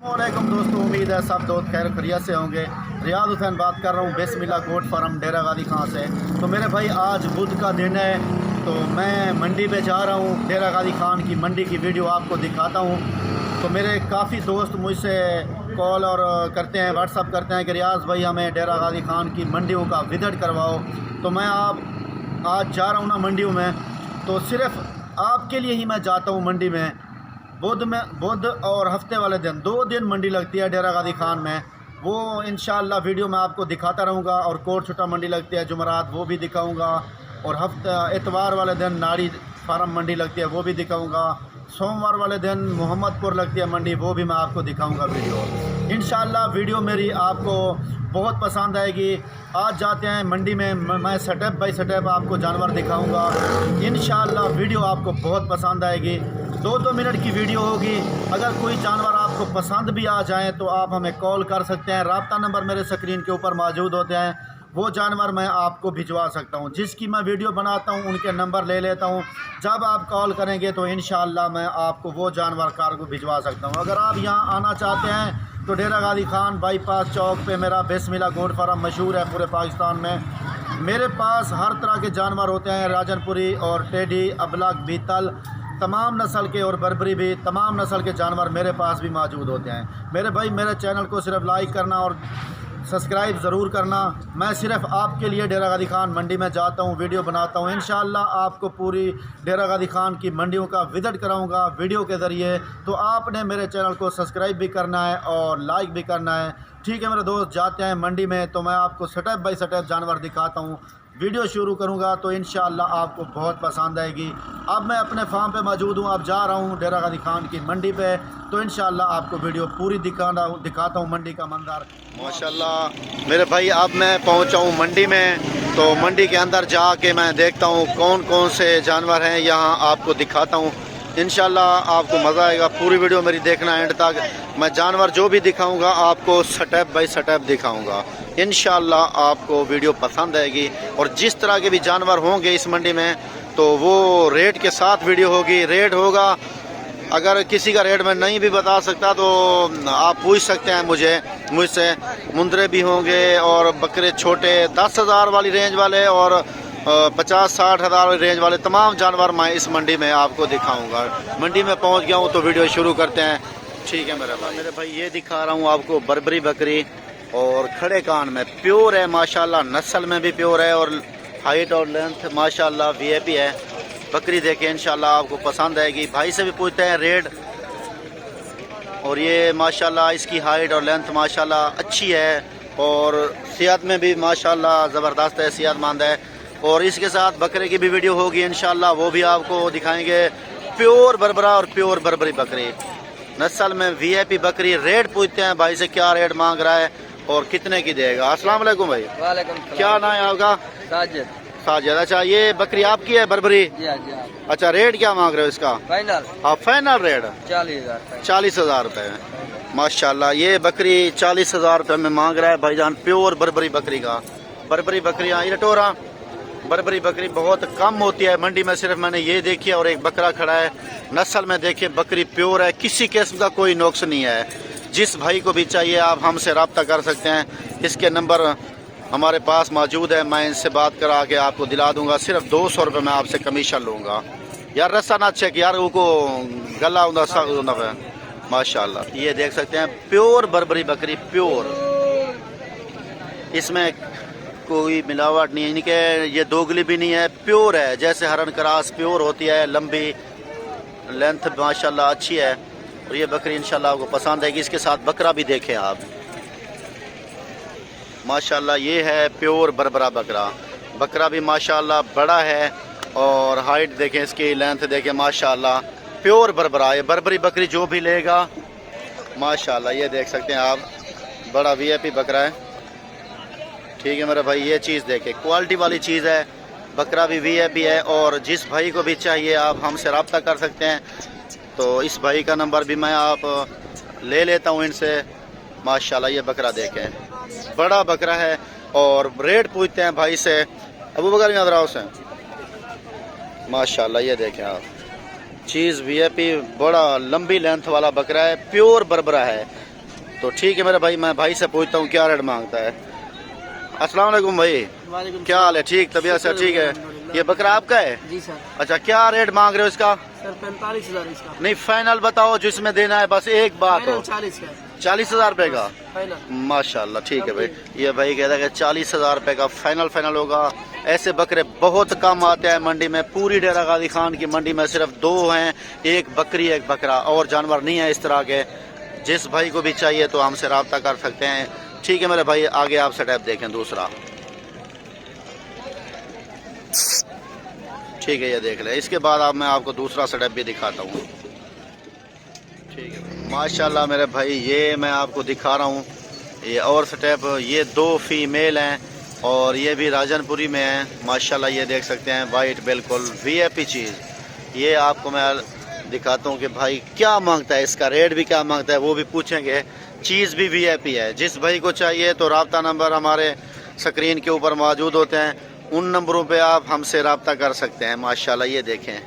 वालेकुम दोस्तों, उम्मीद है सब दोस्त खैर खैरियत से होंगे। रियाज हुसैन बात कर रहा हूँ बिस्मिल्लाह गोट फार्म डेरा गादी खां से। तो मेरे भाई आज बुध का दिन है, तो मैं मंडी पे जा रहा हूँ। डेरा गादी खान की मंडी की वीडियो आपको दिखाता हूँ। तो मेरे काफ़ी दोस्त मुझसे कॉल और करते हैं, व्हाट्सअप करते हैं कि रियाज भाई हमें डेरा गादी खान की मंडियों का विजिट करवाओ। तो मैं आज जा रहा हूँ ना मंडियों में, तो सिर्फ आपके लिए ही मैं जाता हूँ मंडी में। बुध और हफ्ते वाले दिन 2 दिन मंडी लगती है डेरा गादी खान में। वो इंशाअल्लाह वीडियो में आपको दिखाता रहूँगा। और कोट छुट्टा मंडी लगती है जुमरात, वो भी दिखाऊँगा। और इतवार वाले दिन नाड़ी फार्म मंडी लगती है, वो भी दिखाऊँगा। सोमवार वाले दिन मोहम्मदपुर लगती है मंडी, वो भी मैं आपको दिखाऊँगा वीडियो। इंशाअल्लाह वीडियो मेरी आपको बहुत पसंद आएगी। आज जाते हैं मंडी में, मैं स्टेप बाय स्टेप आपको जानवर दिखाऊंगा। इंशाअल्लाह वीडियो आपको बहुत पसंद आएगी। 2-2 मिनट की वीडियो होगी। अगर कोई जानवर आपको पसंद भी आ जाए तो आप हमें कॉल कर सकते हैं। राब्ता नंबर मेरे स्क्रीन के ऊपर मौजूद होते हैं, वो जानवर मैं आपको भिजवा सकता हूं। जिसकी मैं वीडियो बनाता हूं उनके नंबर ले लेता हूं। जब आप कॉल करेंगे तो इंशाअल्लाह मैं आपको वो जानवर कार को भिजवा सकता हूं। अगर आप यहां आना चाहते हैं तो डेरा गादी खान बाईपास चौक पे मेरा बिस्मिल्लाह गोट फार्म मशहूर है पूरे पाकिस्तान में। मेरे पास हर तरह के जानवर होते हैं, राजनपुरी और टेडी, अबलग, बीतल, तमाम नस्ल के, और बर्बरी भी, तमाम नस्ल के जानवर मेरे पास भी मौजूद होते हैं। मेरे भाई मेरे चैनल को सिर्फ लाइक करना और सब्सक्राइब ज़रूर करना। मैं सिर्फ आपके लिए डेरा गादी खान मंडी में जाता हूँ, वीडियो बनाता हूँ। इंशाअल्लाह आपको पूरी डेरा गादी खान की मंडियों का विजिट कराऊंगा वीडियो के ज़रिए। तो आपने मेरे चैनल को सब्सक्राइब भी करना है और लाइक भी करना है। ठीक है मेरे दोस्त, जाते हैं मंडी में। तो मैं आपको स्टेप बाय स्टेप जानवर दिखाता हूँ। वीडियो शुरू करूंगा तो इंशाअल्लाह आपको बहुत पसंद आएगी। अब मैं अपने फार्म पे मौजूद हूँ, अब जा रहा हूँ डेरा गादी खान की मंडी पे। तो इंशाअल्लाह आपको वीडियो पूरी दिखाता हूँ मंडी का मंजर। माशाअल्लाह मेरे भाई अब मैं पहुँचा हूँ मंडी में। तो मंडी के अंदर जाके मैं देखता हूँ कौन कौन से जानवर हैं, यहाँ आपको दिखाता हूँ। इंशाअल्लाह आपको मज़ा आएगा। पूरी वीडियो मेरी देखना एंड तक। मैं जानवर जो भी दिखाऊंगा आपको स्टेप बाय स्टेप दिखाऊंगा। इंशाअल्लाह आपको वीडियो पसंद आएगी। और जिस तरह के भी जानवर होंगे इस मंडी में तो वो रेट के साथ वीडियो होगी। रेट होगा, अगर किसी का रेट मैं नहीं भी बता सकता तो आप पूछ सकते हैं मुझसे। मुंदरे भी होंगे और बकरे छोटे 10,000 वाली रेंज वाले और 50-60 हज़ार रेंज वाले तमाम जानवर मैं इस मंडी में आपको दिखाऊंगा। मंडी में पहुंच गया हूं तो वीडियो शुरू करते हैं। ठीक है मेरे भाई ये दिखा रहा हूं आपको बर्बरी बकरी, और खड़े कान में प्योर है माशाल्लाह। नस्ल में भी प्योर है और हाइट और लेंथ माशाल्लाह वीआईपी है। बकरी देखें इंशाल्लाह आपको पसंद आएगी। भाई से भी पूछते हैं रेट। और ये माशाल्लाह इसकी हाइट और लेंथ माशाल्लाह अच्छी है और सेहत में भी माशाल्लाह ज़बरदस्त है, सेहतमंद है। और इसके साथ बकरे की भी वीडियो होगी इंशाअल्लाह, वो भी आपको दिखाएंगे। प्योर बरबरा और प्योर बर्बरी बकरी, नस्ल में वीआईपी बकरी। रेट पूछते हैं भाई से क्या रेट मांग रहा है और कितने की देगा। अस्सलाम वालेकुम भाई। वालेकुम सलाम। क्या नाम है आपका? साजिद। अच्छा ये बकरी आपकी है बर्बरी? जी जी। अच्छा रेट क्या मांग रहे हो इसका? फाइनल। आप फाइनल रेट 40,000। 40,000 रुपये माशाल्लाह। ये बकरी 40,000 रुपये में मांग रहा है भाईजान, प्योर बर्बरी बकरी का। बर्बरी बकरियाँ ये टोरा बर्बरी बकरी बहुत कम होती है मंडी में, सिर्फ मैंने ये देखी है। और एक बकरा खड़ा है, नस्ल में देखिए बकरी प्योर है, किसी किस्म का कोई नुक्स नहीं है। जिस भाई को भी चाहिए आप हमसे रब्ता कर सकते हैं। इसके नंबर हमारे पास मौजूद है, मैं इनसे बात करा के आपको दिला दूंगा। सिर्फ 200 रुपये में आपसे कमीशन लूँगा। यार रस्सा ना चेक यार, वो गला है माशाल्लाह। ये देख सकते हैं प्योर बर्बरी बकरी, प्योर, इसमें कोई मिलावट नहीं है। यानी कि ये दोगली भी नहीं है, प्योर है। जैसे हरन क्रास प्योर होती है, लंबी लेंथ माशाल्लाह अच्छी है। और ये बकरी इंशाल्लाह आपको पसंद आएगी। इसके साथ बकरा भी देखें आप माशाल्लाह। ये है प्योर बरबरा बकरा। बकरा भी माशाल्लाह बड़ा है और हाइट देखें, इसकी लेंथ देखें माशाल्लाह। प्योर बरबरा, ये बर्बरी बकरी जो भी लेगा माशाल्लाह। ये देख सकते हैं आप, बड़ा वीआईपी बकरा है। ठीक है मेरा भाई, ये चीज़ देखें, क्वालिटी वाली चीज़ है। बकरा भी वीआईपी है। और जिस भाई को भी चाहिए आप हमसे रब्ता कर सकते हैं। तो इस भाई का नंबर भी मैं आप ले लेता हूँ इनसे माशाल्लाह। ये बकरा देखें, बड़ा बकरा है। और रेट पूछते हैं भाई से, अबू बकर नजरा से माशाल्लाह। ये देखें आप, चीज़ वीआईपी, बड़ा लंबी लेंथ वाला बकरा है, प्योर बरबरा है। तो ठीक है मेरे भाई, मैं भाई से पूछता हूँ क्या रेट मांगता है। अस्सलाम वालेकुम भाई, क्या हाल है? ठीक, तबीयत से ठीक है? ये बकरा आपका है? जी सर। अच्छा, क्या रेट मांग रहे हो इसका? सर 45,000 इसका। नहीं, फाइनल बताओ जिसमें देना है, बस एक बात हो। 40 का। 40,000 रुपए का फाइनल। माशाल्लाह, ठीक है भाई। ये भाई कहता है कि 40,000 रुपए का फाइनल होगा। ऐसे बकरे बहुत कम आते हैं मंडी में। पूरी डेरा गाजी खान की मंडी में सिर्फ 2 हैं, एक बकरी एक बकरा, और जानवर नहीं है इस तरह के। जिस भाई को भी चाहिए तो हमसे रब्ता कर सकते हैं। ठीक है मेरे भाई, आगे आप सेटअप देखें दूसरा। ठीक है, ये देख ले। इसके बाद अब मैं आपको दूसरा सेटअप भी दिखाता हूँ। ठीक है भाई, माशाल्लाह मेरे भाई, ये मैं आपको दिखा रहा हूँ। ये और सेटअप, ये 2 फीमेल हैं और ये भी राजनपुरी में हैं माशाल्लाह। ये देख सकते हैं, वाइट बिल्कुल वीआईपी चीज़। ये आपको मैं दिखाता हूँ कि भाई क्या मांगता है, इसका रेट भी क्या मांगता है वो भी पूछेंगे। चीज़ भी वीआईपी है। जिस भाई को चाहिए तो रब्ता नंबर हमारे स्क्रीन के ऊपर मौजूद होते हैं, उन नंबरों पे आप हमसे रब्ता कर सकते हैं माशाल्लाह। ये देखें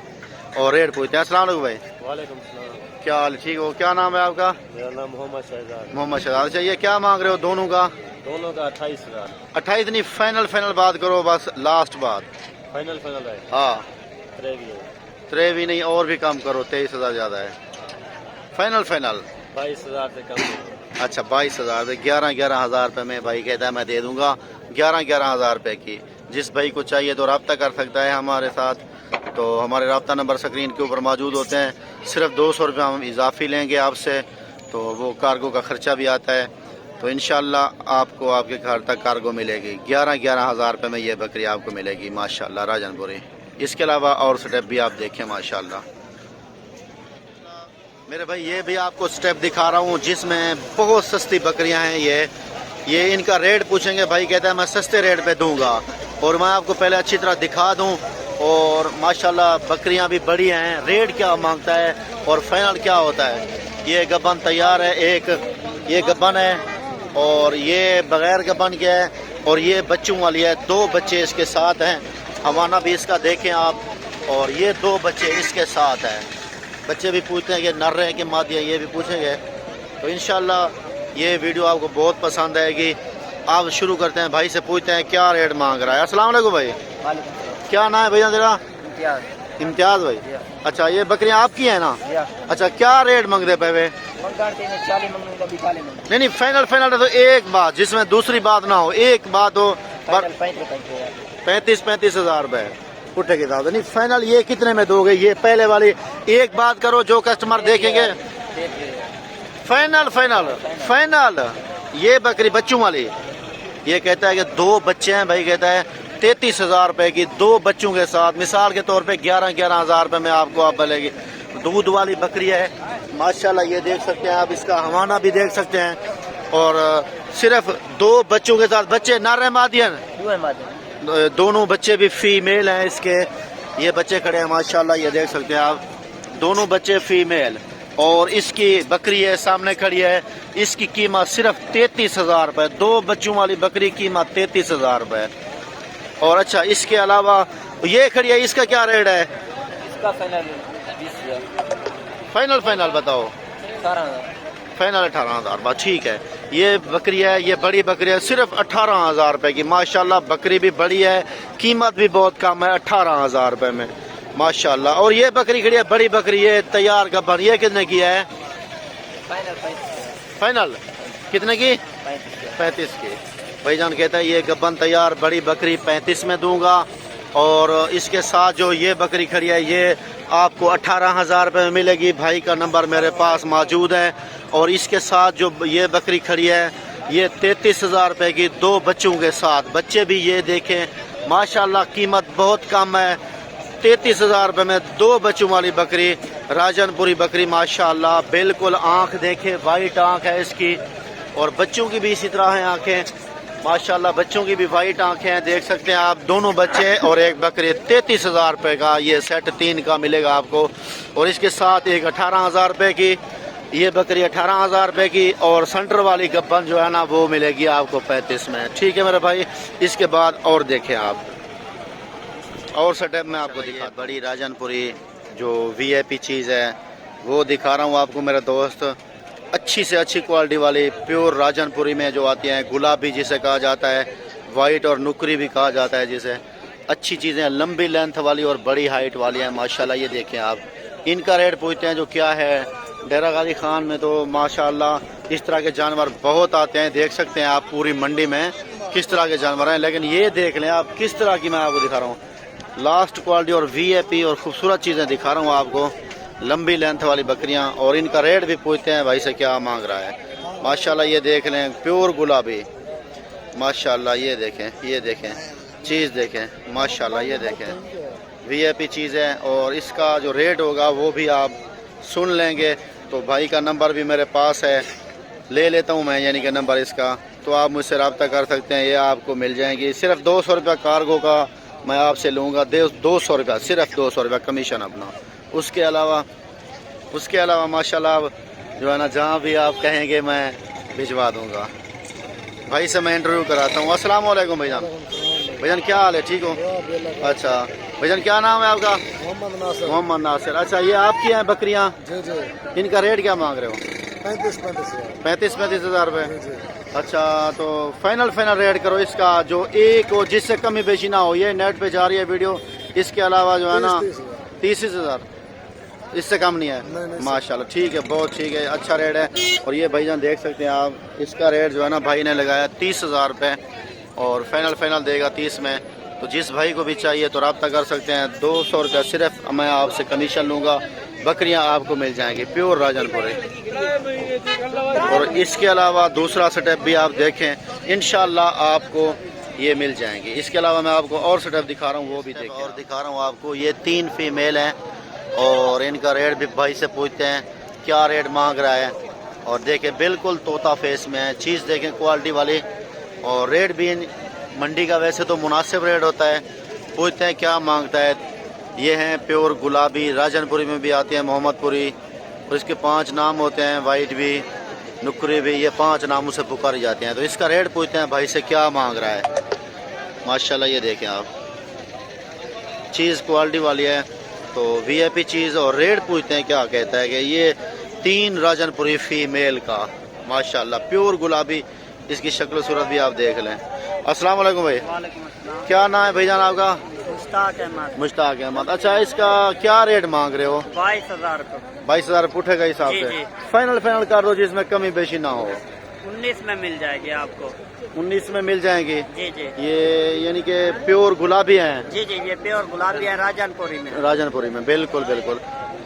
और रेट पूछते हैं। अस्सलाम वालेकुम भाई। वालेकुम सलाम। क्या हाल? ठीक हो? क्या नाम है आपका? मेरा नाम मोहम्मद शहजाद। मोहम्मद शहजाद। अच्छा, ये क्या मांग रहे हो दोनों का? दोनों का 28,000। 28 नहीं, फाइनल बात करो, बस लास्ट बात। फाइनल है। हाँ, 23 भी नहीं, और भी कम करो, 23,000 ज़्यादा है। फाइनल 22,000 से कम नहीं। अच्छा, 22,000 रुपये, 11,000 रुपये में भाई कहता है मैं दे दूंगा 11,000 रुपये की। जिस भाई को चाहिए तो रब्ता कर सकता है हमारे साथ। तो हमारे रब्ता नंबर स्क्रीन के ऊपर मौजूद होते हैं। सिर्फ 200 रुपये हम इजाफी लेंगे आपसे, तो वो कार्गो का ख़र्चा भी आता है। तो इंशाल्लाह आपको आपके घर तक कार्गो मिलेगी। 11,000 रुपये में ये बकरी आपको मिलेगी माशाल्लाह, राजनपुरी। इसके अलावा और स्टेप भी आप देखें माशाल्लाह। मेरे भाई, ये भी आपको स्टेप दिखा रहा हूँ जिसमें बहुत सस्ती बकरियाँ हैं। ये इनका रेट पूछेंगे, भाई कहता है मैं सस्ते रेट पे दूंगा, और मैं आपको पहले अच्छी तरह दिखा दूं। और माशाल्लाह बकरियां भी बड़ी हैं। रेट क्या मांगता है और फाइनल क्या होता है। ये गब्बन तैयार है, एक ये गब्बन है और ये बगैर गब्बन के है, और ये बच्चों वाली है। 2 बच्चे इसके साथ हैं। हवाना भी इसका देखें आप, और ये 2 बच्चे इसके साथ हैं। बच्चे भी पूछते हैं कि नर है कि मादी है, ये भी पूछेंगे। तो इंशाल्लाह ये वीडियो आपको बहुत पसंद आएगी। आप शुरू करते हैं, भाई से पूछते हैं क्या रेट मांग रहा है। अस्सलाम वालेकुम भाई। क्या नाम है भैया तेरा? इम्तियाज भाई। अच्छा, ये बकरियां आपकी है ना? अच्छा, क्या रेट मांग रहे पे? नहीं, फाइनल तो एक बात, जिसमें दूसरी बात ना हो, एक बात हो। 35,000 रुपए पुट्ठे के साथ। नहीं, फाइनल ये कितने में दोगे? ये पहले वाली एक बात करो, जो कस्टमर देखेंगे। फाइनल ये बकरी बच्चों वाली, ये कहता है कि 2 बच्चे हैं भाई, कहता है 33,000 रुपए की 2 बच्चों के साथ। मिसाल के तौर पे 11,000 रुपए में आपको आप मिलेगी। दूध वाली बकरी है माशाल्लाह। ये देख सकते हैं आप, इसका हवाना भी देख सकते हैं। और सिर्फ 2 बच्चों के साथ। बच्चे नर है मादियन? दोनों बच्चे भी फीमेल हैं इसके। ये बच्चे खड़े हैं माशाल्लाह, ये देख सकते हैं आप, दोनों बच्चे फीमेल। और इसकी बकरी है सामने खड़ी है। इसकी कीमत सिर्फ 33,000 रुपए। 2 बच्चों वाली बकरी कीमत 33,000 रुपए। और अच्छा, इसके अलावा ये खड़ी है, इसका क्या रेट है? इसका फाइनल बताओ। फाइनल 18,000 रुपये। ठीक है, ये बकरी है, ये बड़ी बकरी है, सिर्फ 18,000 रुपए की माशाल्लाह। बकरी भी बड़ी है, कीमत भी बहुत कम है, 18,000 रुपए में माशाल्लाह। और ये बकरी खड़ी है, बड़ी बकरी, ये तैयार गब्बर, ये कितने की है? फाइनल कितने की? 35 की। भाईजान कहता है ये गब्बन तैयार बड़ी बकरी 35 में दूंगा। और इसके साथ जो ये बकरी खड़ी है, ये आपको 18,000 रुपये में मिलेगी। भाई का नंबर मेरे पास मौजूद है। और इसके साथ जो ये बकरी खड़ी है, ये 33,000 रुपये की 2 बच्चों के साथ। बच्चे भी ये देखें माशाल्लाह, कीमत बहुत कम है। 33,000 रुपये में 2 बच्चों वाली बकरी, राजनपुरी बकरी माशाल्लाह। बिल्कुल आँख देखें, वाइट आँख है इसकी। और बच्चों की भी इसी तरह हैं आँखें माशाल्लाह। बच्चों की भी वाइट आँखें हैं, देख सकते हैं आप। दोनों बच्चे और एक बकरी 33,000 रुपये का ये सेट 3 का मिलेगा आपको। और इसके साथ एक 18,000 रुपये की ये बकरी 18,000 रुपये की। और सेंटर वाली गब्बन जो है ना, वो मिलेगी आपको 35 में। ठीक है मेरे भाई, इसके बाद और देखें आप, और सेटअप में आपको दिखा बड़ी राजनपुरी जो वीआईपी चीज़ है वो दिखा रहा हूँ आपको मेरे दोस्त। अच्छी से अच्छी क्वालिटी वाली प्योर राजनपुरी में जो आती हैं, गुलाबी जिसे कहा जाता है, वाइट और नुकरी भी कहा जाता है जिसे, अच्छी चीज़ें लंबी लेंथ वाली और बड़ी हाइट वाली हैं माशाल्लाह। ये देखें आप, इनका रेट पूछते हैं जो क्या है। डेरा गाजी खान में तो माशाल्लाह इस तरह के जानवर बहुत आते हैं, देख सकते हैं आप पूरी मंडी में किस तरह के जानवर हैं। लेकिन ये देख लें आप किस तरह की मैं आपको दिखा रहा हूँ, लास्ट क्वालिटी और वीआईपी और खूबसूरत चीज़ें दिखा रहा हूँ आपको, लंबी लेंथ वाली बकरियां। और इनका रेट भी पूछते हैं भाई से क्या मांग रहा है। माशाल्लाह ये देख लें, प्योर गुलाबी माशाल्लाह। ये देखें चीज़ देखें माशाल्लाह, ये देखें वीआईपी चीज़ है। और इसका जो रेट होगा वो भी आप सुन लेंगे। तो भाई का नंबर भी मेरे पास है, ले लेता हूँ मैं, यानी कि नंबर इसका, तो आप मुझसे रब्ता कर सकते हैं। ये आपको मिल जाएंगी सिर्फ 200 रुपया कार्गो का मैं आपसे लूँगा, 200 रुपया, सिर्फ 200 रुपया कमीशन अपना। उसके अलावा माशाल्लाह जो है ना, जहाँ भी आप कहेंगे मैं भिजवा दूँगा। भाई से मैं इंटरव्यू कराता हूँ। अस्सलाम वालेकुम भाईजान। भाईजान क्या हाल है, ठीक हो? अच्छा भाईजान, क्या नाम है आपका? मोहम्मद नासिर। अच्छा, ये आपकी हैं बकरियाँ? इनका रेट क्या मांग रहे हो? 35 हज़ार रुपये। अच्छा, तो फाइनल रेट करो इसका, जो एक हो जिससे कमी बेशी ना हो। ये नेट पे जा रही है वीडियो, इसके अलावा जो है ना 30 हज़ार, इससे कम नहीं है। माशाल्लाह, ठीक है, बहुत ठीक है, अच्छा रेट है। और ये भाईजान देख सकते हैं आप, इसका रेट जो है ना भाई ने लगाया 30 हज़ार रुपये और फाइनल देगा 30 में। तो जिस भाई को भी चाहिए तो रब्ता कर सकते हैं। 200 रुपया सिर्फ मैं आपसे कमीशन लूँगा, बकरियां आपको मिल जाएंगी प्योर राजनपुरी। और इसके अलावा दूसरा सेटअप भी आप देखें, इंशाल्लाह आपको ये मिल जाएंगे। इसके अलावा मैं आपको और सेटअप दिखा रहा हूँ, वो भी देखें। और दिखा रहा हूँ आपको, ये 3 फीमेल हैं और इनका रेट भी भाई से पूछते हैं क्या रेट मांग रहा है। और देखें बिल्कुल तोता फेस में है, चीज़ देखें क्वालिटी वाली। और रेट भी मंडी का वैसे तो मुनासिब रेट होता है, पूछते हैं क्या मांगता है। ये हैं प्योर गुलाबी, राजनपुरी में भी आती है, मोहम्मदपुरी, और इसके 5 नाम होते हैं, वाइट भी, नुकरी भी, ये 5 नामों से पुकारी जाते हैं। तो इसका रेट पूछते हैं भाई से क्या मांग रहा है। माशाल्लाह ये देखें आप, चीज़ क्वालिटी वाली है। तो वीआईपी चीज़। और रेट पूछते हैं क्या कहता है कि ये 3 राजनपुरी फीमेल का माशाल्लाह प्योर गुलाबी, इसकी शक्ल सूरत भी आप देख लें। अस्सलाम वालेकुम भाई। क्या नाम है भाईजान आपका? मुश्ताक अहमद। अच्छा, इसका क्या रेट मांग रहे हो? 22,000 रुपये। 22,000 पुठे का हिसाब से फाइनल कर दो जिसमें कमी बेशी ना हो। 19 में मिल जाएगी आपको। 19 में मिल जाएंगी। जी। ये यानी कि प्योर गुलाबी हैं? जी, ये प्योर गुलाबी है राजनपुरी में बिल्कुल।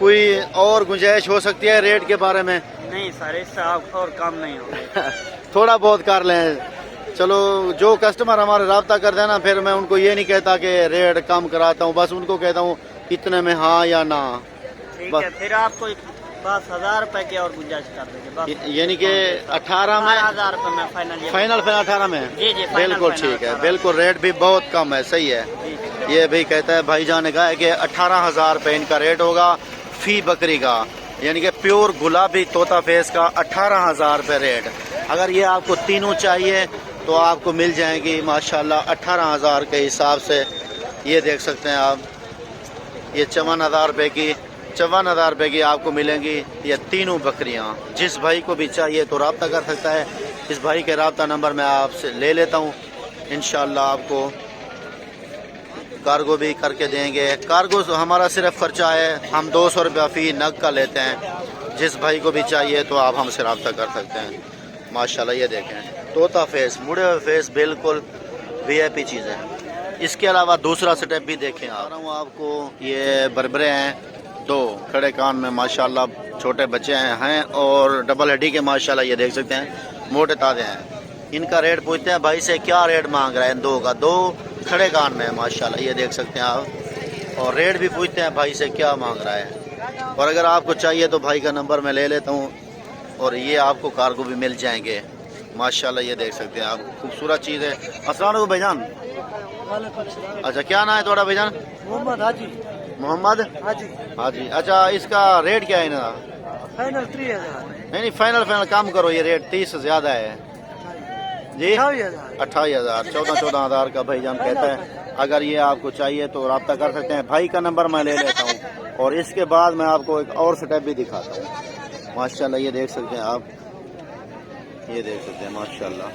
कोई और गुंजाइश हो सकती है रेट के बारे में? नहीं सर, इससे और कम नहीं होगा। थोड़ा बहुत कर लें, चलो। जो कस्टमर हमारे रब्ता कर देना, फिर मैं उनको ये नहीं कहता कि रेट कम कराता हूँ, बस उनको कहता हूँ इतने में हाँ या ना। ठीक है, फिर आपको बस 1000 रुपए की और गुंजाइश कर देंगे। यानी कि 18 में 1000 रुपए में फाइनल 18 में। जी, बिल्कुल ठीक है, बिल्कुल रेट भी बहुत कम है, सही है। ये भी कहता है भाईजान ने कहा है कि 18,000 रुपये इनका रेट होगा फी बकरी का, यानी कि प्योर गुलाबी तोता फेस का 18,000 रुपये रेट। अगर ये आपको तीनों चाहिए तो आपको मिल जाएंगी माशाल्लाह 18,000 के हिसाब से। ये देख सकते हैं आप, ये 54,000 रुपये की आपको मिलेंगी ये तीनों बकरियां। जिस भाई को भी चाहिए तो रब्ता कर सकता है। इस भाई के रब्ता नंबर मैं आपसे ले लेता हूँ, इंशाल्लाह आपको कार्गो भी करके देंगे। कार्गो हमारा सिर्फ खर्चा है, हम 200 रुपया फ़ी नग का लेते हैं। जिस भाई को भी चाहिए तो आप हमसे रब्ता कर सकते हैं। माशाल्लाह ये देखें, तोता फेस, मुड़े हुए फेस, बिल्कुल वीआईपी चीज़ है। इसके अलावा दूसरा स्टेप भी देखें आ रहा हूँ आपको। ये बरबरे हैं 2 खड़े कान में माशाल्लाह, छोटे बच्चे हैं और डबल हड्डी के माशाल्लाह। ये देख सकते हैं मोटे ताजे हैं। इनका रेट पूछते हैं भाई से क्या रेट मांग रहा है इन 2 का। 2 खड़े कान में माशाल्लाह, ये देख सकते हैं आप। और रेट भी पूछते हैं भाई से क्या मांग रहा है। और अगर आपको चाहिए तो भाई का नंबर मैं ले लेता हूँ और ये आपको कार्गो भी मिल जाएंगे माशाल्लाह। ये देख सकते हैं आप, खूबसूरत चीज़ है। अस्सलाम वालेकुम भाईजान। अच्छा, क्या नाम है थोड़ा भाईजान? मोहम्मद हाजी। मोहम्मद हाजी। अच्छा, इसका रेट क्या है इनका? फाइनल 3000। नहीं, फाइनल कम करो, ये रेट 30 से ज़्यादा है जी। 28,000 14,000 का भाईजान कहता है। अगर ये आपको चाहिए तो रब्ता कर सकते हैं। भाई का नंबर मैं ले लेता हूँ और इसके बाद मैं आपको एक और स्टेप भी दिखाता हूँ माशाल्लाह। ये देख सकते हैं आप, یہ دیکھ سکتے ہیں ماشاءاللہ،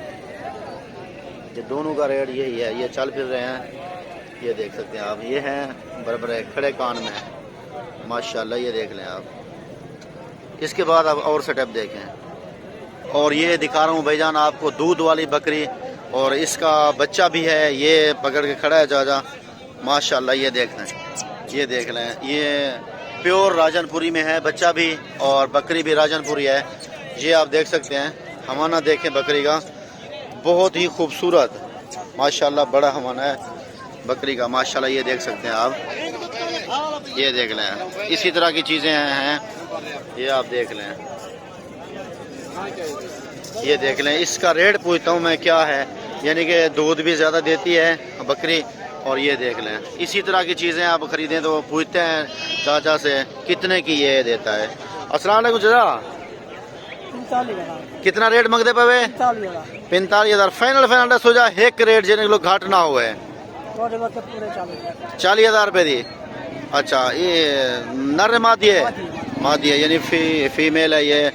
یہ دونوں کا ریٹ یہی ہے، یہ چل پھر رہے ہیں، یہ دیکھ سکتے ہیں آپ، یہ ہیں برابر کھڑے کان میں ماشاءاللہ، یہ دیکھ لیں آپ۔ اس کے بعد آپ اور سٹیپ دیکھیں، اور یہ دکھا رہا ہوں بھائی جان آپ کو دودھ والی بکری، اور اس کا بچہ بھی ہے، یہ پکڑ کے کھڑا ہے جاجا ماشاءاللہ، یہ دیکھ لیں، یہ دیکھ لیں، یہ پیور راجن پوری میں ہے، بچہ بھی اور بکری بھی راجن پوری ہے، یہ آپ دیکھ سکتے ہیں۔ ہمانہ دیکھیں بکری کا، بہت ہی خوبصورت ماشاءاللہ بڑا ہمانہ ہے بکری کا ماشاءاللہ، یہ دیکھ سکتے ہیں آپ، یہ دیکھ لیں، اسی طرح کی چیزیں ہیں، یہ آپ دیکھ لیں، یہ دیکھ لیں۔ اس کا ریٹ پوچھتا ہوں میں کیا ہے، یعنی کہ دودھ بھی زیادہ دیتی ہے بکری، اور یہ دیکھ لیں اسی طرح کی چیزیں آپ خریدیں تو پوچھتے ہیں چاچا سے کتنے کی یہ دیتا ہے۔ السلام علیکم چچا، کتنا ریٹ منگتے پے؟ 45,000 فائنل دس ہو جا، ایک ریٹ جن لوگ گھاٹ نہ ہوئے 40,000 روپے دی۔ اچھا یہ نر مادی ہے؟ مادی ہے، یعنی فیمیل ہے یہ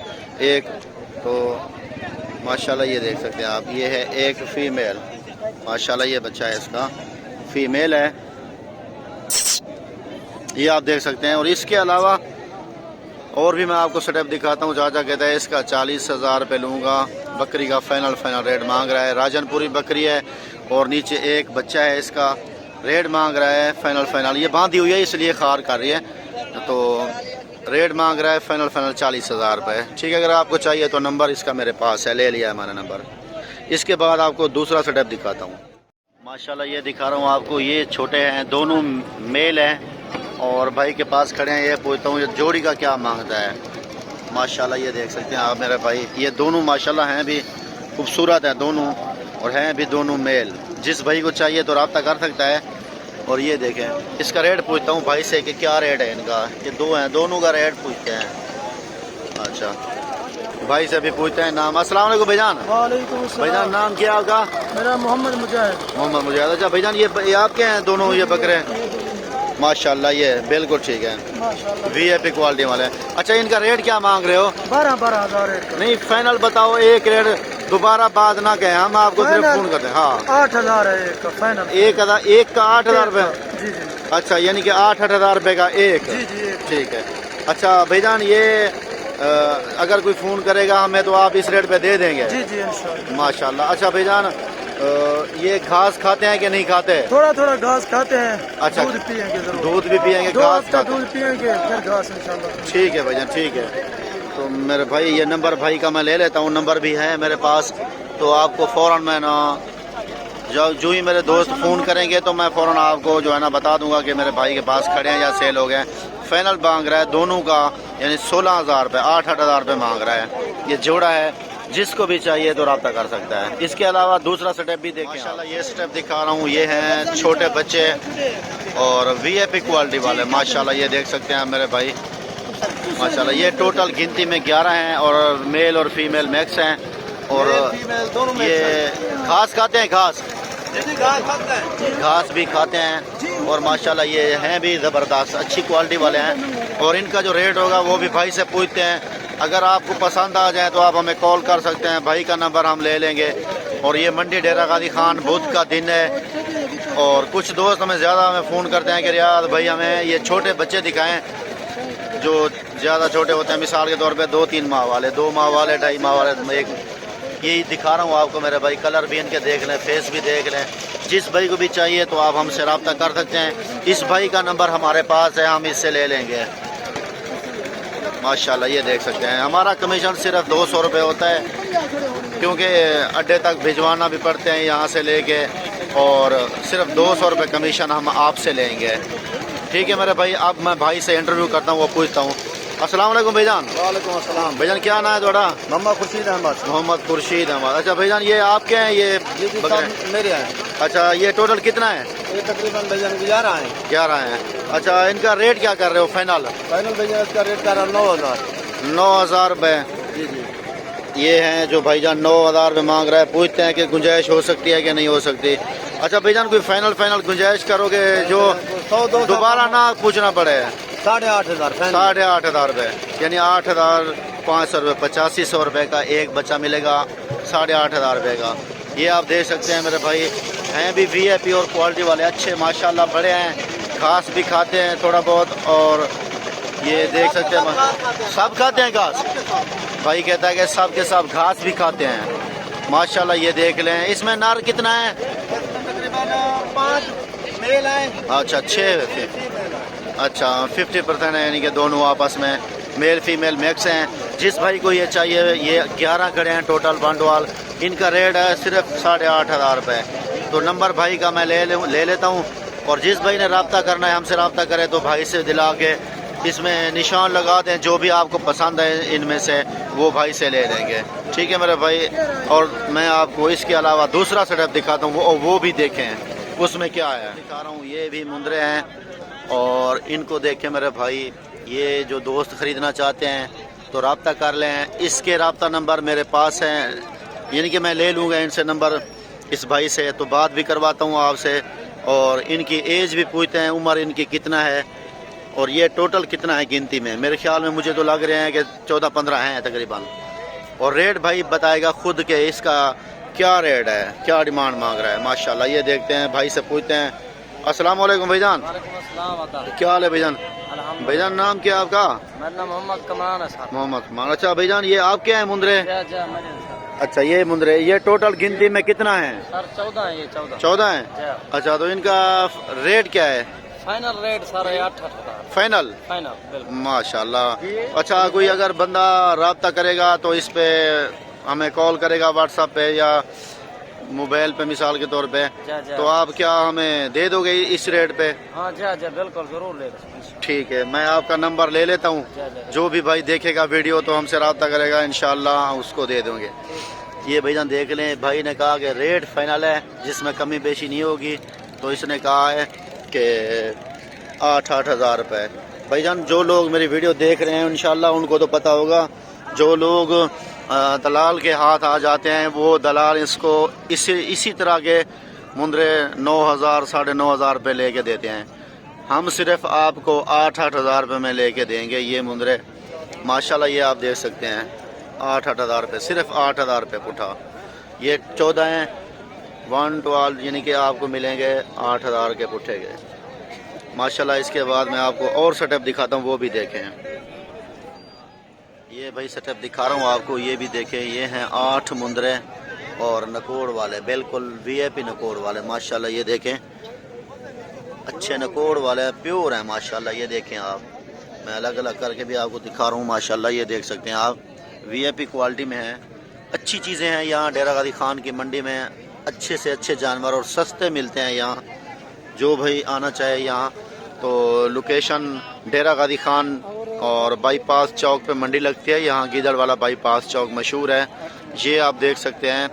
ایک، تو ماشاءاللہ یہ دیکھ سکتے ہیں آپ، یہ ہے ایک فیمیل ماشاءاللہ، یہ بچہ ہے اس کا فیمیل ہے، یہ آپ دیکھ سکتے ہیں۔ اور اس کے علاوہ اور بھی میں آپ کو سٹیپ دکھاتا ہوں، چاچا کہتا ہے اس کا 40,000 روپے لوں گا، بکری کا فائنل ریٹ مانگ رہا ہے، راجن پوری بکری ہے، اور نیچے ایک بچہ ہے، اس کا ریٹ مانگ رہا ہے فائنل، یہ باندھی ہوئی ہے اس لیے خار کر رہی ہے، تو ریٹ مانگ رہا ہے فائنل 40,000 روپے۔ ٹھیک ہے، اگر آپ کو چاہیے تو نمبر اس کا میرے پاس ہے، لے لیا ہے میں نے نمبر۔ اس کے بعد آپ کو دوسرا سٹیپ دکھاتا ہوں ماشاءاللہ، یہ دکھا رہا ہوں آپ کو، یہ چھوٹے ہیں، دونوں میل ہیں، اور بھائی کے پاس کھڑے ہیں، یہ پوچھتا ہوں یہ جوڑی کا کیا مانگتا ہے ماشاءاللہ، یہ دیکھ سکتے ہیں آپ میرے بھائی، یہ دونوں ماشاءاللہ ہیں بھی خوبصورت ہیں دونوں، اور ہیں بھی دونوں میل، جس بھائی کو چاہیے تو رابطہ کر سکتا ہے۔ اور یہ دیکھیں اس کا ریٹ پوچھتا ہوں بھائی سے کہ کیا ریٹ ہے ان کا، یہ دو ہیں، دونوں کا ریٹ پوچھتے ہیں۔ اچھا بھائی سے بھی پوچھتے ہیں نام۔ السلام علیکم بھائی جان۔ وعلیکم بھائی جان نام کیا آپ کا؟ میرا محمد مجاہد۔ محمد مجاہد۔ اچھا بھائی جان یہ آپ کے ہیں دونوں یہ بکرے ماشاءاللہ، یہ بالکل ٹھیک ہے، وی آئی پی کوالٹی والے۔ اچھا ان کا ریٹ کیا مانگ رہے ہو؟ 12,000 ریٹ کا۔ نہیں فائنل بتاؤ، ایک ریٹ دوبارہ بات نہ کہیں، ہم آپ کو صرف فون کرتے ہیں۔ ہاں 8,000 ہے ایک کا فائنل۔ ایک کا 8,000 روپے؟ جی جی اچھا یعنی کہ 8,000 روپے کا ایک؟ جی جی ایک۔ ٹھیک ہے۔ اچھا بھائی جان یہ اگر کوئی فون کرے گا ہمیں تو آپ اس ریٹ پہ دے دیں گے؟ جی جی انشاءاللہ ماشاءاللہ۔ اچھا بھائی جان یہ گھاس کھاتے ہیں کہ نہیں کھاتے؟ تھوڑا تھوڑا گھاس کھاتے ہیں، اچھا دودھ پیئیں گے ضرور، دودھ بھی پیئیں گے، 2 گھاس ہفتہ کھاتے ہیں؟ دودھ پیئیں گے پھر گھاس انشاءاللہ۔ ٹھیک ہے بھائی جان، ٹھیک ہے۔ تو میرے بھائی یہ نمبر بھائی کا میں لے لیتا ہوں، نمبر بھی ہے میرے پاس، تو آپ کو فوراً میں نا جو ہی میرے دوست فون کریں گے تو میں فوراً آپ کو جو ہے نا بتا دوں گا کہ میرے بھائی کے پاس کھڑے ہیں یا سیل ہو گئے۔ فائنل مانگ رہا ہے دونوں کا، یعنی 16,000 روپے، 8,000 روپے مانگ رہا ہے، یہ جوڑا ہے، جس کو بھی چاہیے تو رابطہ کر سکتا ہے۔ اس کے علاوہ دوسرا سٹیپ بھی دیکھیں ماشاءاللہ، یہ سٹیپ دکھا رہا ہوں، یہ ہیں چھوٹے بچے اور وی آئی پی کوالٹی والے ماشاءاللہ، یہ دیکھ سکتے ہیں میرے بھائی ماشاءاللہ، یہ ٹوٹل گنتی میں 11 ہیں، اور میل اور فیمیل میکس ہیں، اور یہ گھاس کھاتے ہیں، گھاس بھی کھاتے ہیں، اور ماشاءاللہ یہ ہیں بھی زبردست اچھی کوالٹی والے ہیں، اور ان کا جو ریٹ ہوگا وہ بھی بھائی سے پوچھتے ہیں، اگر آپ کو پسند آ جائے تو آپ ہمیں کال کر سکتے ہیں، بھائی کا نمبر ہم لے لیں گے۔ اور یہ منڈی ڈیرہ غازی خان بدھ کا دن ہے، اور کچھ دوست ہمیں فون کرتے ہیں کہ ریاض بھائی ہمیں یہ چھوٹے بچے دکھائیں جو زیادہ چھوٹے ہوتے ہیں، مثال کے طور پہ 2-3 ماہ والے، 2 ماہ والے، 2.5 ماہ والے، ایک یہی دکھا رہا ہوں آپ کو میرے بھائی، کلر بھی ان کے دیکھ لیں، فیس بھی دیکھ لیں، جس بھائی کو بھی چاہیے تو آپ ہم سے رابطہ کر سکتے ہیں۔ اس بھائی کا نمبر ہمارے پاس ہے، ہم اس سے لے لیں گے ماشاءاللہ، یہ دیکھ سکتے ہیں۔ ہمارا کمیشن صرف 200 روپے ہوتا ہے، کیونکہ اڈے تک بھجوانا بھی پڑتے ہیں یہاں سے لے کے، اور صرف 200 روپے کمیشن ہم آپ سے لیں گے۔ ٹھیک ہے میرے بھائی، اب میں بھائی سے انٹرویو کرتا ہوں، وہ پوچھتا ہوں۔ السلام علیکم بھائی جان۔ وعلیکم السلام۔ بھائی جان کیا نام ہے تھوڑا؟ محمد خورشید احمد۔ محمد خورشید احمد۔ اچھا بھائی جان یہ آپ کے ہیں یہ بکرے؟ میرے ہیں اچھا یہ ٹوٹل کتنا ہے؟ یہ تقریباً بھجن 11 ہیں۔ 11 ہیں۔ اچھا ان کا ریٹ کیا کر رہے ہو فائنل؟ فائنل بھجن اس کا ریٹ کر رہا 9,000۔ 9,000 روپے۔ جی جی یہ ہیں جو بھائی جان 9,000 روپے مانگ رہا ہے، پوچھتے ہیں کہ گنجائش ہو سکتی ہے کہ نہیں ہو سکتی۔ اچھا بھائی جان کوئی فائنل گنجائش کرو گے جو دوبارہ نہ پوچھنا پڑے؟ 8,500 8,500 روپے، یعنی 8,000 500 रुपये 8500 रुपये का एक बच्चा मिलेगा 8,500 रुपये का। ये आप देख सकते हैं मेरे भाई, हैं भी VIP और क्वालिटी वाले अच्छे माशाल्लाह, बड़े हैं, घास भी खाते हैं थोड़ा बहुत। और ये देख सकते हैं सब खाते हैं घास, भाई कहता है कि सब के सब घास भी खाते हैं माशाल्लाह। ये देख लें, इसमें नर कितना है? तकरीबन 5 मेल हैं। अच्छा 6, अच्छा 50% है, यानी कि दोनों आपस में मेल फीमेल मिक्स हैं। जिस भाई को ये चाहिए, ये 11 खड़े हैं टोटल बंडवाल, इनका रेट है सिर्फ 8,500 रुपये। तो नंबर भाई का मैं ले लेता हूँ, और जिस भाई ने रब्ता करना है हमसे रब्ता करे तो भाई से दिला के इसमें निशान लगा दें, जो भी आपको पसंद है इनमें से वो भाई से ले लेंगे, ठीक है मेरे भाई। और मैं आपको इसके अलावा दूसरा सेटअप दिखाता हूँ, वो भी देखें उसमें क्या है दिखा रहा हूँ। ये भी मुंदरे हैं, और इनको देखें मेरे भाई, ये जो दोस्त ख़रीदना चाहते हैं तो रब्ता कर लें। इसके रब्ता नंबर मेरे पास हैं, यानी कि मैं ले लूँगा इनसे नंबर इस भाई से, तो बात भी करवाता हूँ आपसे, और इनकी एज भी पूछते हैं, उम्र इनकी कितना है, और ये टोटल कितना है गिनती में। मेरे ख्याल में मुझे तो लग रहे हैं कि 14-15 हैं तकरीबन। और रेट भाई बताएगा खुद के इसका क्या रेट है, क्या डिमांड मांग रहा है माशाल्लाह। ये देखते हैं, भाई से पूछते हैं। अस्सलाम वालेकुम भाईजान, क्या हाल है भाईजान? भाईजान नाम क्या है आपका? मेरा नाम मोहम्मद कमान है साहब। मोहम्मद कमान। अच्छा भाईजान, ये आप क्या है मुंदरे? अच्छा ये मुंदरे, ये टोटल गिनती में कितना है? सर 14 है, ये 14 है। अच्छा, तो इनका रेट क्या है? फाइनल रेट सर 8,000 फाइनल बिल्कुल माशाल्लाह। अच्छा, कोई अगर बंदा रब्ता करेगा तो इस पे हमें कॉल करेगा व्हाट्सएप पे या मोबाइल पे मिसाल के तौर पे, तो आप क्या हमें दे दोगे इस रेट पे? हाँ जी बिल्कुल जरूर ले। ठीक है, मैं आपका नंबर ले लेता हूँ, जो भी भाई देखेगा वीडियो तो हमसे रब्ता करेगा, इंशाल्लाह उसको दे दोगे। ये भाईजान देख लें, भाई ने कहा कि रेट फाइनल है, जिसमें कमी बेशी नहीं होगी, तो इसने कहा है कि 8,000 रुपये। भाईजान जो लोग मेरी वीडियो देख रहे हैं इंशाल्लाह उनको तो पता होगा, जो लोग दलाल के हाथ आ जाते हैं वो दलाल इसको इसी तरह के मुंदरे 9,000 9,500 रुपये लेके देते हैं। हम सिर्फ आपको 8,000 रुपये में लेके देंगे ये मुंदरे माशाल्लाह। ये आप देख सकते हैं 8,000 रुपये, सिर्फ 8,000 रुपये पुठा। ये 14 हैं 1-12, यानी कि आपको मिलेंगे 8,000 के पुठे के माशाल्लाह। इसके बाद मैं आपको और सेटअप दिखाता हूँ, वो भी देखें। ये भाई सेटअप दिखा रहा हूँ आपको, ये भी देखें। ये हैं 8 मुंदरे और नकोड़ वाले, बिल्कुल VIP नकोड़ वाले माशाल्लाह। ये देखें, अच्छे नकोड़ वाले प्योर हैं माशाल्लाह। ये देखें आप, मैं अलग अलग करके भी आपको दिखा रहा हूँ माशाल्लाह। ये देख सकते हैं आप, VIP क्वालिटी में है, अच्छी चीज़ें हैं यहाँ डेरा गाजी खान की मंडी में। अच्छे से अच्छे जानवर और सस्ते मिलते हैं यहाँ। जो भाई आना चाहे यहाँ, तो लोकेशन डेरा गाजी खान और बाईपास चौक पे मंडी लगती है। यहाँ गीदड़ वाला बाईपास चौक मशहूर है, ये आप देख सकते हैं।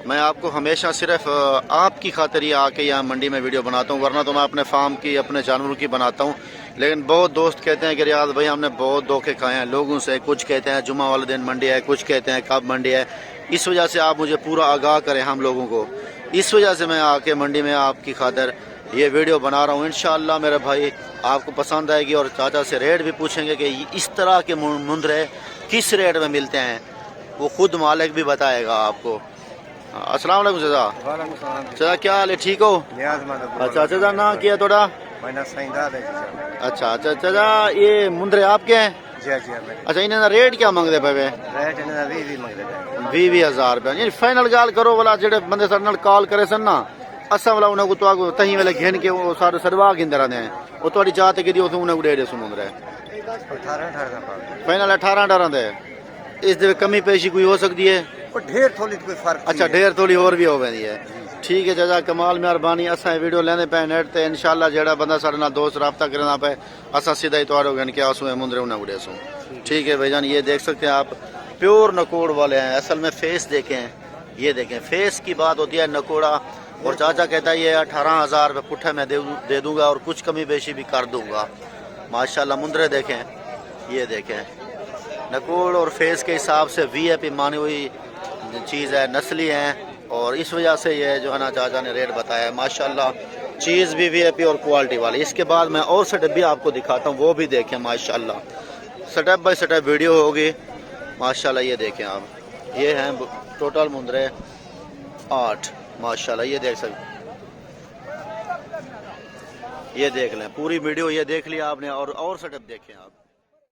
मैं आपको हमेशा सिर्फ आपकी खातिर ही आके यहाँ मंडी में वीडियो बनाता हूँ, वरना तो मैं अपने फार्म की, अपने जानवरों की बनाता हूँ। लेकिन बहुत दोस्त कहते हैं कि रियाज भाई हमने बहुत धोखे खाए हैं लोगों से, कुछ कहते हैं जुम्मा वाले दिन मंडी है, कुछ कहते हैं कब मंडी है। इस वजह से आप मुझे पूरा आगाह करें हम लोगों को, इस वजह से मैं आके मंडी में आपकी खातिर ये वीडियो बना रहा हूँ। इंशाअल्लाह मेरे भाई आपको पसंद आएगी, और चाचा से रेट भी पूछेंगे कि इस तरह के मुंदरे किस रेट में मिलते हैं, वो खुद मालिक भी बताएगा आपको। अस्सलाम वालेकुम चाचा। चाचा क्या हाल है, ठीक हो? अच्छा चाचा ना किया थोड़ा। अच्छा अच्छा चाचा, ये मुंदरे आपके हैं? अच्छा, इन्हें रेट क्या मंगते पे? 20,000 रुपये। फाइनल गाल करो वाला, जेडे बंदे सारे नाल कॉल करे सन ना, असा वाला उन्हें तो तही वाले घेन के वो सारे सरवा गिंदे रहते हैं, वो थोड़ी जात के दियो तो उन्हें डेढ़ सौ मुंदरे फाइनल 18 दे। इस दे कमी पेशी कोई हो सकती है? ढेर थोड़ी कोई फर्क। अच्छा, ढेर थोड़ी और भी हो गई है। ठीक है चाचा, कमाल मेहरबानी। असा वीडियो लेने पे नेट ते इंशाल्लाह जेड़ा बंदा सारे नाल दोस्त रब्ता करना पे असा सीधा ही तोड़ो गन के आसू मुंदरे उन्हें उड़े सो। ठीक है भाईजान, ये देख सकते हैं आप, प्योर नकोड़ वाले हैं। असल में फेस देखें, ये देखें, फेस की बात होती है नकोड़ा। और चाचा कहता है ये 18,000 रुपये पुट्ठा मैं दे दूंगा, और कुछ कमी बेशी भी कर दूंगा माशाल्लाह। मुंदरे देखें, ये देखें, नकोड़ और फेस के हिसाब से VIP मानी हुई चीज़ है, नस्ली हैं, और इस वजह से ये जो है ना चाचा ने रेट बताया है माशाल्लाह। चीज़ भी VIP और क्वालिटी वाली। इसके बाद मैं और सेटअप भी आपको दिखाता हूँ, वो भी देखें माशाल्लाह। स्टेप बाय स्टेप वीडियो होगी माशाल्लाह। ये देखें आप, ये हैं टोटल मुंदरे 8 माशाल्लाह। ये देख सकते, ये देख लें पूरी वीडियो, ये देख लिया आपने, और सेटअप देखें आप।